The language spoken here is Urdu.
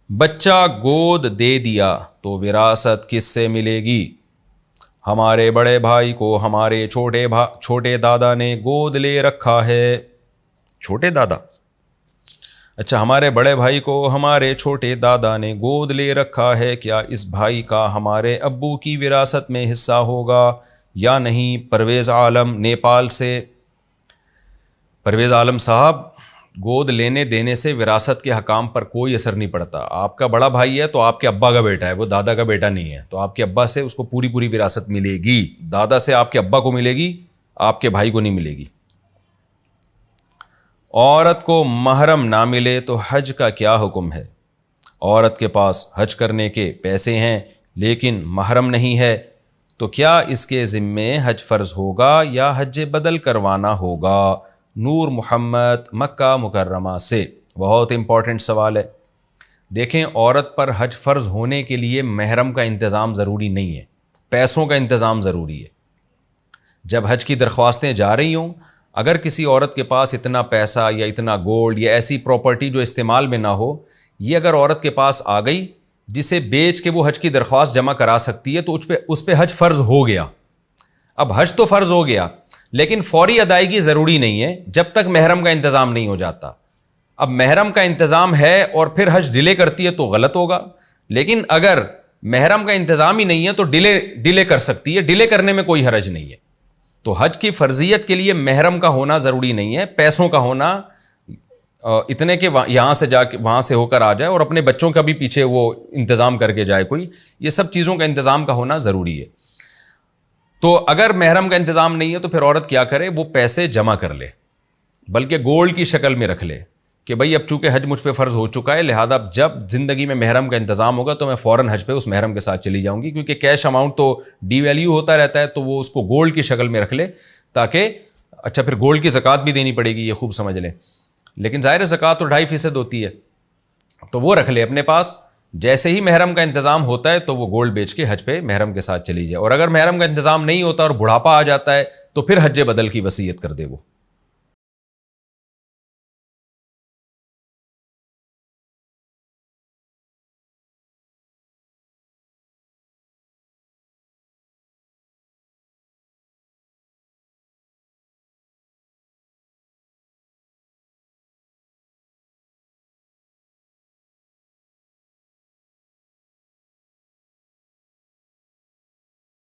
بچہ گود دے دیا تو وراثت کس سے ملے گی؟ ہمارے بڑے بھائی کو ہمارے چھوٹے دادا نے گود لے رکھا ہے۔ چھوٹے دادا؟ اچھا، ہمارے بڑے بھائی کو ہمارے چھوٹے دادا نے گود لے رکھا ہے، کیا اس بھائی کا ہمارے ابو کی وراثت میں حصہ ہوگا یا نہیں؟ پرویز عالم نیپال سے۔ پرویز عالم صاحب، گود لینے دینے سے وراثت کے حکام پر کوئی اثر نہیں پڑتا۔ آپ کا بڑا بھائی ہے تو آپ کے ابا کا بیٹا ہے، وہ دادا کا بیٹا نہیں ہے، تو آپ کے ابا سے اس کو پوری وراثت ملے گی۔ دادا سے آپ کے ابا کو ملے گی، آپ کے بھائی کو نہیں ملے گی۔ عورت کو محرم نہ ملے تو حج کا کیا حکم ہے؟ عورت کے پاس حج کرنے کے پیسے ہیں لیکن محرم نہیں ہے، تو کیا اس کے ذمے حج فرض ہوگا یا حج بدل کروانا ہوگا؟ نور محمد مکہ مکرمہ سے۔ بہت امپورٹنٹ سوال ہے۔ دیکھیں، عورت پر حج فرض ہونے کے لیے محرم کا انتظام ضروری نہیں ہے، پیسوں کا انتظام ضروری ہے۔ جب حج کی درخواستیں جا رہی ہوں، اگر کسی عورت کے پاس اتنا پیسہ یا اتنا گولڈ یا ایسی پراپرٹی جو استعمال میں نہ ہو، یہ اگر عورت کے پاس آ گئی جسے بیچ کے وہ حج کی درخواست جمع کرا سکتی ہے، تو اس پہ حج فرض ہو گیا۔ اب حج تو فرض ہو گیا لیکن فوری ادائیگی ضروری نہیں ہے جب تک محرم کا انتظام نہیں ہو جاتا۔ اب محرم کا انتظام ہے اور پھر حج ڈیلے کرتی ہے تو غلط ہوگا، لیکن اگر محرم کا انتظام ہی نہیں ہے تو ڈیلے کر سکتی ہے، ڈیلے کرنے میں کوئی حرج نہیں ہے۔ تو حج کی فرضیت کے لیے محرم کا ہونا ضروری نہیں ہے، پیسوں کا ہونا اتنے کہ یہاں سے جا کے وہاں سے ہو کر آ جائے اور اپنے بچوں کا بھی پیچھے وہ انتظام کر کے جائے کوئی، یہ سب چیزوں کا انتظام کا ہونا ضروری ہے۔ تو اگر محرم کا انتظام نہیں ہے تو پھر عورت کیا کرے؟ وہ پیسے جمع کر لے، بلکہ گولڈ کی شکل میں رکھ لے کہ بھئی اب چونکہ حج مجھ پہ فرض ہو چکا ہے، لہذا جب زندگی میں محرم کا انتظام ہوگا تو میں فوراً حج پہ اس محرم کے ساتھ چلی جاؤں گی، کیونکہ کیش اماؤنٹ تو ڈی ویلیو ہوتا رہتا ہے، تو وہ اس کو گولڈ کی شکل میں رکھ لے تاکہ اچھا پھر گولڈ کی زکوٰۃ بھی دینی پڑے گی، یہ خوب سمجھ لیں، لیکن ظاہر زکوٰۃ تو 2.5% ہوتی ہے، تو وہ رکھ لے اپنے پاس۔ جیسے ہی محرم کا انتظام ہوتا ہے تو وہ گولڈ بیچ کے حج پہ محرم کے ساتھ چلی جائے، اور اگر محرم کا انتظام نہیں ہوتا اور بڑھاپا آ جاتا ہے تو پھر حج بدل کی وصیت کر دے وہ۔